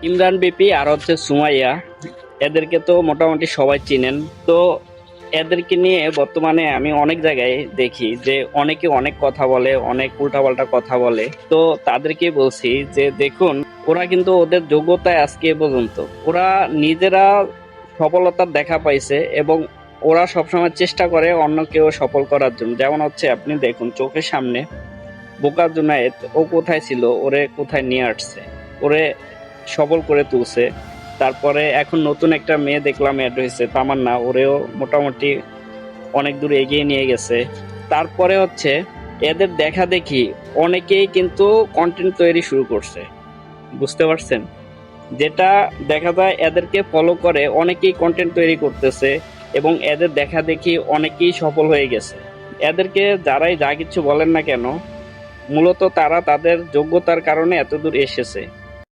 Imran BP আর হচ্ছে সুমাইয়া, এদেরকে তো মোটামুটি সবাই চিনেন। তো এদেরকে নিয়ে বর্তমানে আমি অনেক জায়গায় দেখি যে অনেকে অনেক কথা বলে, অনেক উল্টাপাল্টা কথা বলে। তো তাদেরকে বলছি যে দেখুন, ওরা কিন্তু ওদের যোগ্যতায় আজকে এ পর্যন্ত ওরা নিজেরা সফলতার দেখা পাইছে, এবং ওরা সবসময় চেষ্টা করে অন্য কেউ সফল করার জন্য। যেমন হচ্ছে আপনি দেখুন চোখের সামনে বোকা জুনায়েদ, ও কোথায় ছিল, ওরে কোথায় নিয়ে আসছে, ওরে সবল করে তুলছে। তারপরে এখন নতুন একটা মেয়ে দেখলাম অ্যাড হয়েছে, তামান্না, ওরেও মোটামুটি অনেক দূর এগিয়ে নিয়ে গেছে। তারপরে হচ্ছে এদের দেখা দেখি অনেকেই কিন্তু কন্টেন্ট তৈরি শুরু করছে, বুঝতে পারছেন? যেটা দেখা যায় এদেরকে ফলো করে অনেকেই কন্টেন্ট তৈরি করতেছে, এবং এদের দেখা দেখি অনেকেই সফল হয়ে গেছে। এদেরকে যারাই যা কিছু বলেন না কেন, মূলত তারা তাদের যোগ্যতার কারণে এতদূর এসেছে।